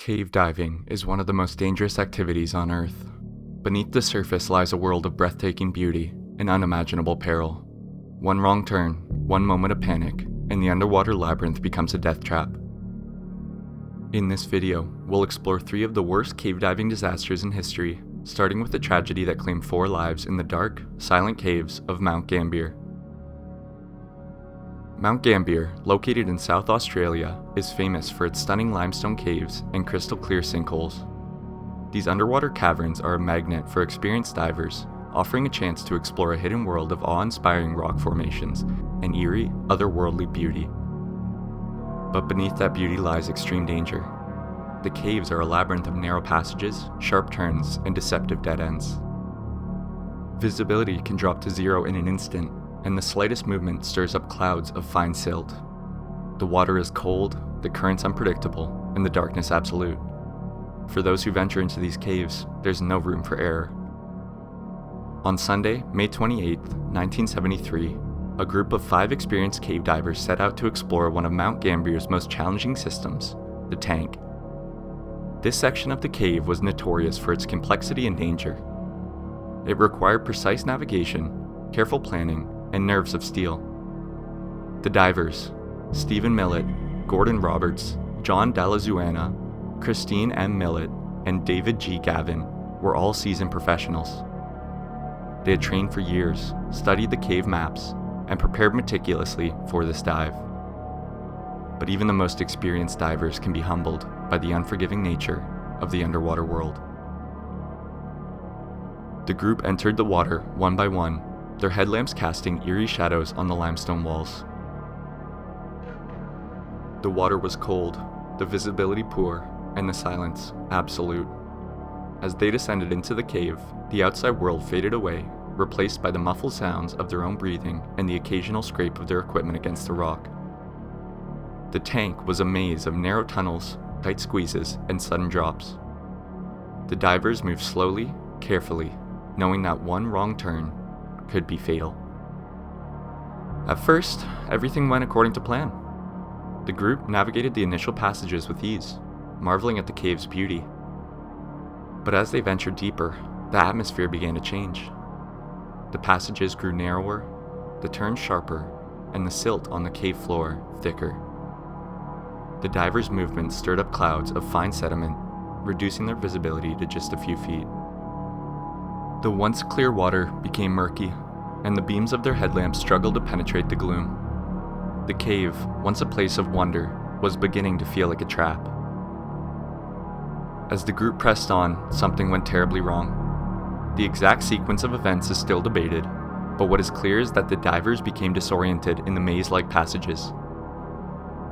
Cave diving is one of the most dangerous activities on Earth. Beneath the surface lies a world of breathtaking beauty and unimaginable peril. One wrong turn, one moment of panic, and the underwater labyrinth becomes a death trap. In this video, we'll explore 3 of the worst cave diving disasters in history, starting with the tragedy that claimed 4 lives in the dark, silent caves of Mount Gambier. Mount Gambier, located in South Australia, is famous for its stunning limestone caves and crystal clear sinkholes. These underwater caverns are a magnet for experienced divers, offering a chance to explore a hidden world of awe-inspiring rock formations and eerie, otherworldly beauty. But beneath that beauty lies extreme danger. The caves are a labyrinth of narrow passages, sharp turns, and deceptive dead ends. Visibility can drop to 0 in an instant, and the slightest movement stirs up clouds of fine silt. The water is cold, the currents unpredictable, and the darkness absolute. For those who venture into these caves, there's no room for error. On Sunday, May 28, 1973, a group of 5 experienced cave divers set out to explore one of Mount Gambier's most challenging systems, the tank. This section of the cave was notorious for its complexity and danger. It required precise navigation, careful planning, and nerves of steel. The divers, Stephen Millett, Gordon Roberts, John Dallazuana, Christine M. Millett, and David G. Gavin, were all seasoned professionals. They had trained for years, studied the cave maps, and prepared meticulously for this dive. But even the most experienced divers can be humbled by the unforgiving nature of the underwater world. The group entered the water one by one, their headlamps casting eerie shadows on the limestone walls. The water was cold, the visibility poor, and the silence absolute. As they descended into the cave, the outside world faded away, replaced by the muffled sounds of their own breathing and the occasional scrape of their equipment against the rock. The tank was a maze of narrow tunnels, tight squeezes, and sudden drops. The divers moved slowly, carefully, knowing that one wrong turn could be fatal. At first, everything went according to plan. The group navigated the initial passages with ease, marveling at the cave's beauty. But as they ventured deeper, the atmosphere began to change. The passages grew narrower, the turns sharper, and the silt on the cave floor thicker. The divers' movements stirred up clouds of fine sediment, reducing their visibility to just a few feet. The once clear water became murky, and the beams of their headlamps struggled to penetrate the gloom. The cave, once a place of wonder, was beginning to feel like a trap. As the group pressed on, something went terribly wrong. The exact sequence of events is still debated, but what is clear is that the divers became disoriented in the maze-like passages.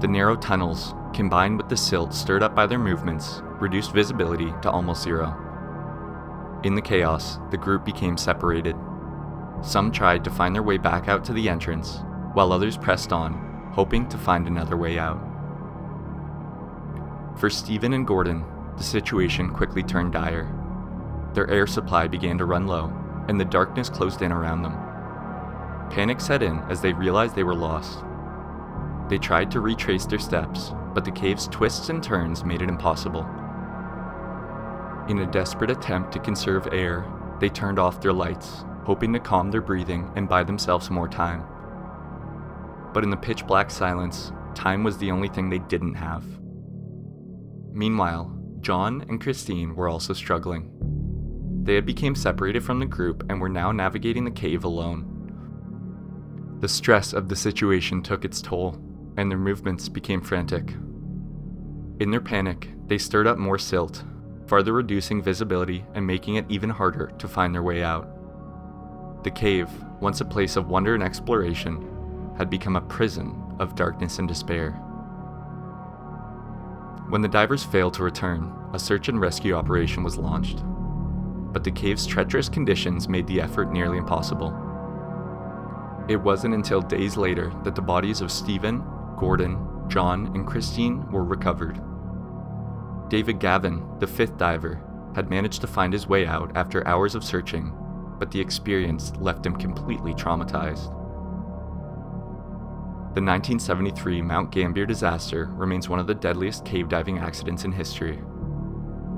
The narrow tunnels, combined with the silt stirred up by their movements, reduced visibility to almost 0. In the chaos, the group became separated. Some tried to find their way back out to the entrance, while others pressed on, hoping to find another way out. For Stephen and Gordon, the situation quickly turned dire. Their air supply began to run low, and the darkness closed in around them. Panic set in as they realized they were lost. They tried to retrace their steps, but the cave's twists and turns made it impossible. In a desperate attempt to conserve air, they turned off their lights, hoping to calm their breathing and buy themselves more time. But in the pitch-black silence, time was the only thing they didn't have. Meanwhile, John and Christine were also struggling. They had become separated from the group and were now navigating the cave alone. The stress of the situation took its toll, and their movements became frantic. In their panic, they stirred up more silt, farther reducing visibility and making it even harder to find their way out. The cave, once a place of wonder and exploration, had become a prison of darkness and despair. When the divers failed to return, a search and rescue operation was launched. But the cave's treacherous conditions made the effort nearly impossible. It wasn't until days later that the bodies of Stephen, Gordon, John, and Christine were recovered. David Gavin, the 5th diver, had managed to find his way out after hours of searching, but the experience left him completely traumatized. The 1973 Mount Gambier disaster remains one of the deadliest cave diving accidents in history,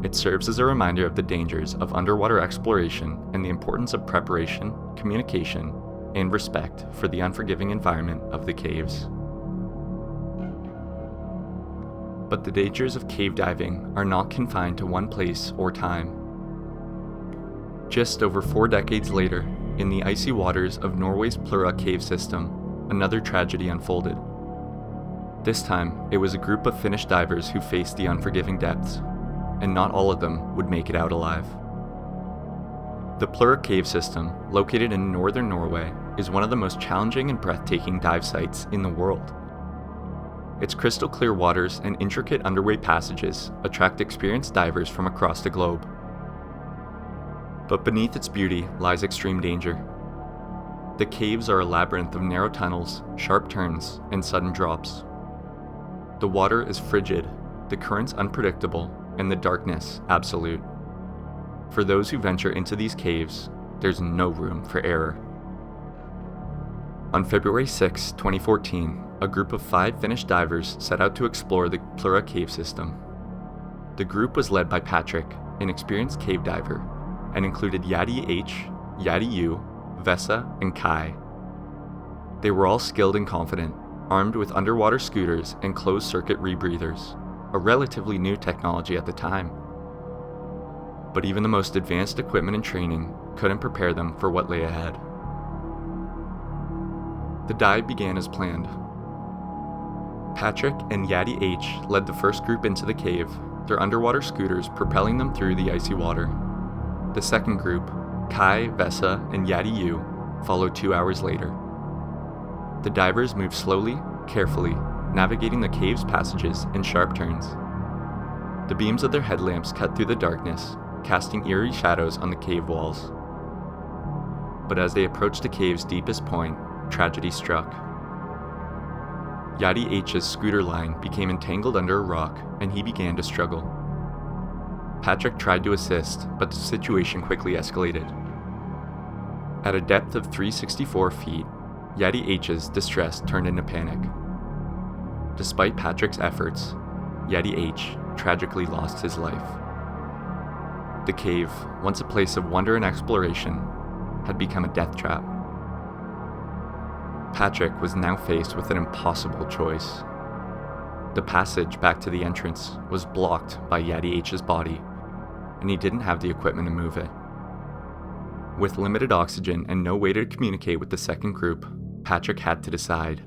It serves as a reminder of the dangers of underwater exploration and the importance of preparation, communication, and respect for the unforgiving environment of the caves. But the dangers of cave diving are not confined to one place or time. Just over 4 decades later, in the icy waters of Norway's Plura Cave system, another tragedy unfolded. This time, it was a group of Finnish divers who faced the unforgiving depths, and not all of them would make it out alive. The Plura Cave system, located in northern Norway, is one of the most challenging and breathtaking dive sites in the world. Its crystal clear waters and intricate underway passages attract experienced divers from across the globe. But beneath its beauty lies extreme danger. The caves are a labyrinth of narrow tunnels, sharp turns, and sudden drops. The water is frigid, the currents unpredictable, and the darkness absolute. For those who venture into these caves, there's no room for error. On February 6, 2014, a group of 5 Finnish divers set out to explore the Plura Cave system. The group was led by Patrick, an experienced cave diver, and included Yadi H, Yadi U, Vesa, and Kai. They were all skilled and confident, armed with underwater scooters and closed-circuit rebreathers, a relatively new technology at the time. But even the most advanced equipment and training couldn't prepare them for what lay ahead. The dive began as planned. Patrick and Yadi H led the first group into the cave, their underwater scooters propelling them through the icy water. The second group, Kai, Vesa, and Yadi U, followed 2 hours later. The divers moved slowly, carefully, navigating the cave's passages and sharp turns. The beams of their headlamps cut through the darkness, casting eerie shadows on the cave walls. But as they approached the cave's deepest point, tragedy struck. Yadi H's scooter line became entangled under a rock, and he began to struggle. Patrick tried to assist, but the situation quickly escalated. At a depth of 364 feet, Yadi H's distress turned into panic. Despite Patrick's efforts, Yadi H tragically lost his life. The cave, once a place of wonder and exploration, had become a death trap. Patrick was now faced with an impossible choice. The passage back to the entrance was blocked by Yadi H's body, and he didn't have the equipment to move it. With limited oxygen and no way to communicate with the second group, Patrick had to decide.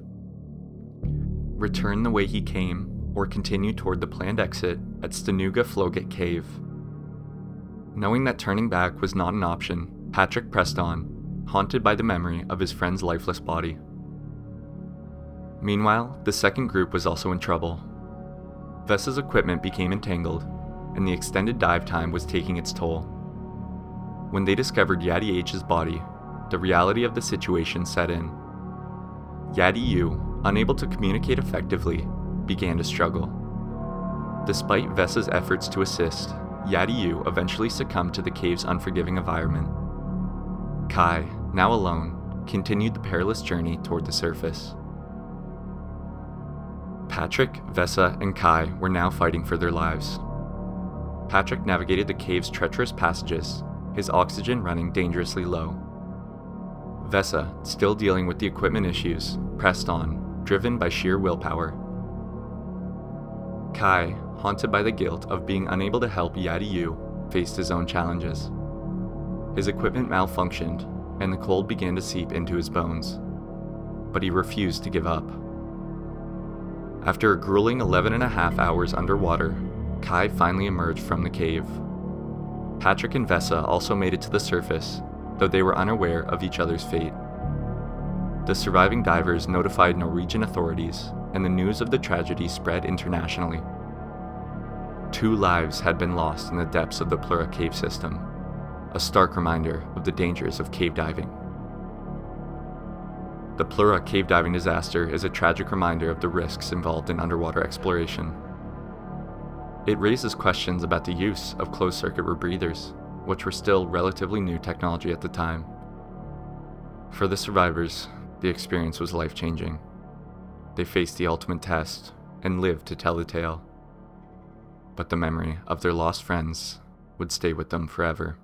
Return the way he came, or continue toward the planned exit at Stenuga Floget Cave. Knowing that turning back was not an option, Patrick pressed on, haunted by the memory of his friend's lifeless body. Meanwhile, the second group was also in trouble. Vesa's equipment became entangled, and the extended dive time was taking its toll. When they discovered Yadi H's body, the reality of the situation set in. Yadi U, unable to communicate effectively, began to struggle. Despite Vesa's efforts to assist, Yadi U eventually succumbed to the cave's unforgiving environment. Kai, now alone, continued the perilous journey toward the surface. Patrick, Vesa, and Kai were now fighting for their lives. Patrick navigated the cave's treacherous passages, his oxygen running dangerously low. Vesa, still dealing with the equipment issues, pressed on, driven by sheer willpower. Kai, haunted by the guilt of being unable to help Yadi U, faced his own challenges. His equipment malfunctioned, and the cold began to seep into his bones. But he refused to give up. After a grueling 11.5 hours underwater, Kai finally emerged from the cave. Patrick and Vesa also made it to the surface, though they were unaware of each other's fate. The surviving divers notified Norwegian authorities, and the news of the tragedy spread internationally. 2 lives had been lost in the depths of the Plura Cave system, a stark reminder of the dangers of cave diving. The Plura cave diving disaster is a tragic reminder of the risks involved in underwater exploration. It raises questions about the use of closed-circuit rebreathers, which were still relatively new technology at the time. For the survivors, the experience was life-changing. They faced the ultimate test and lived to tell the tale. but the memory of their lost friends would stay with them forever.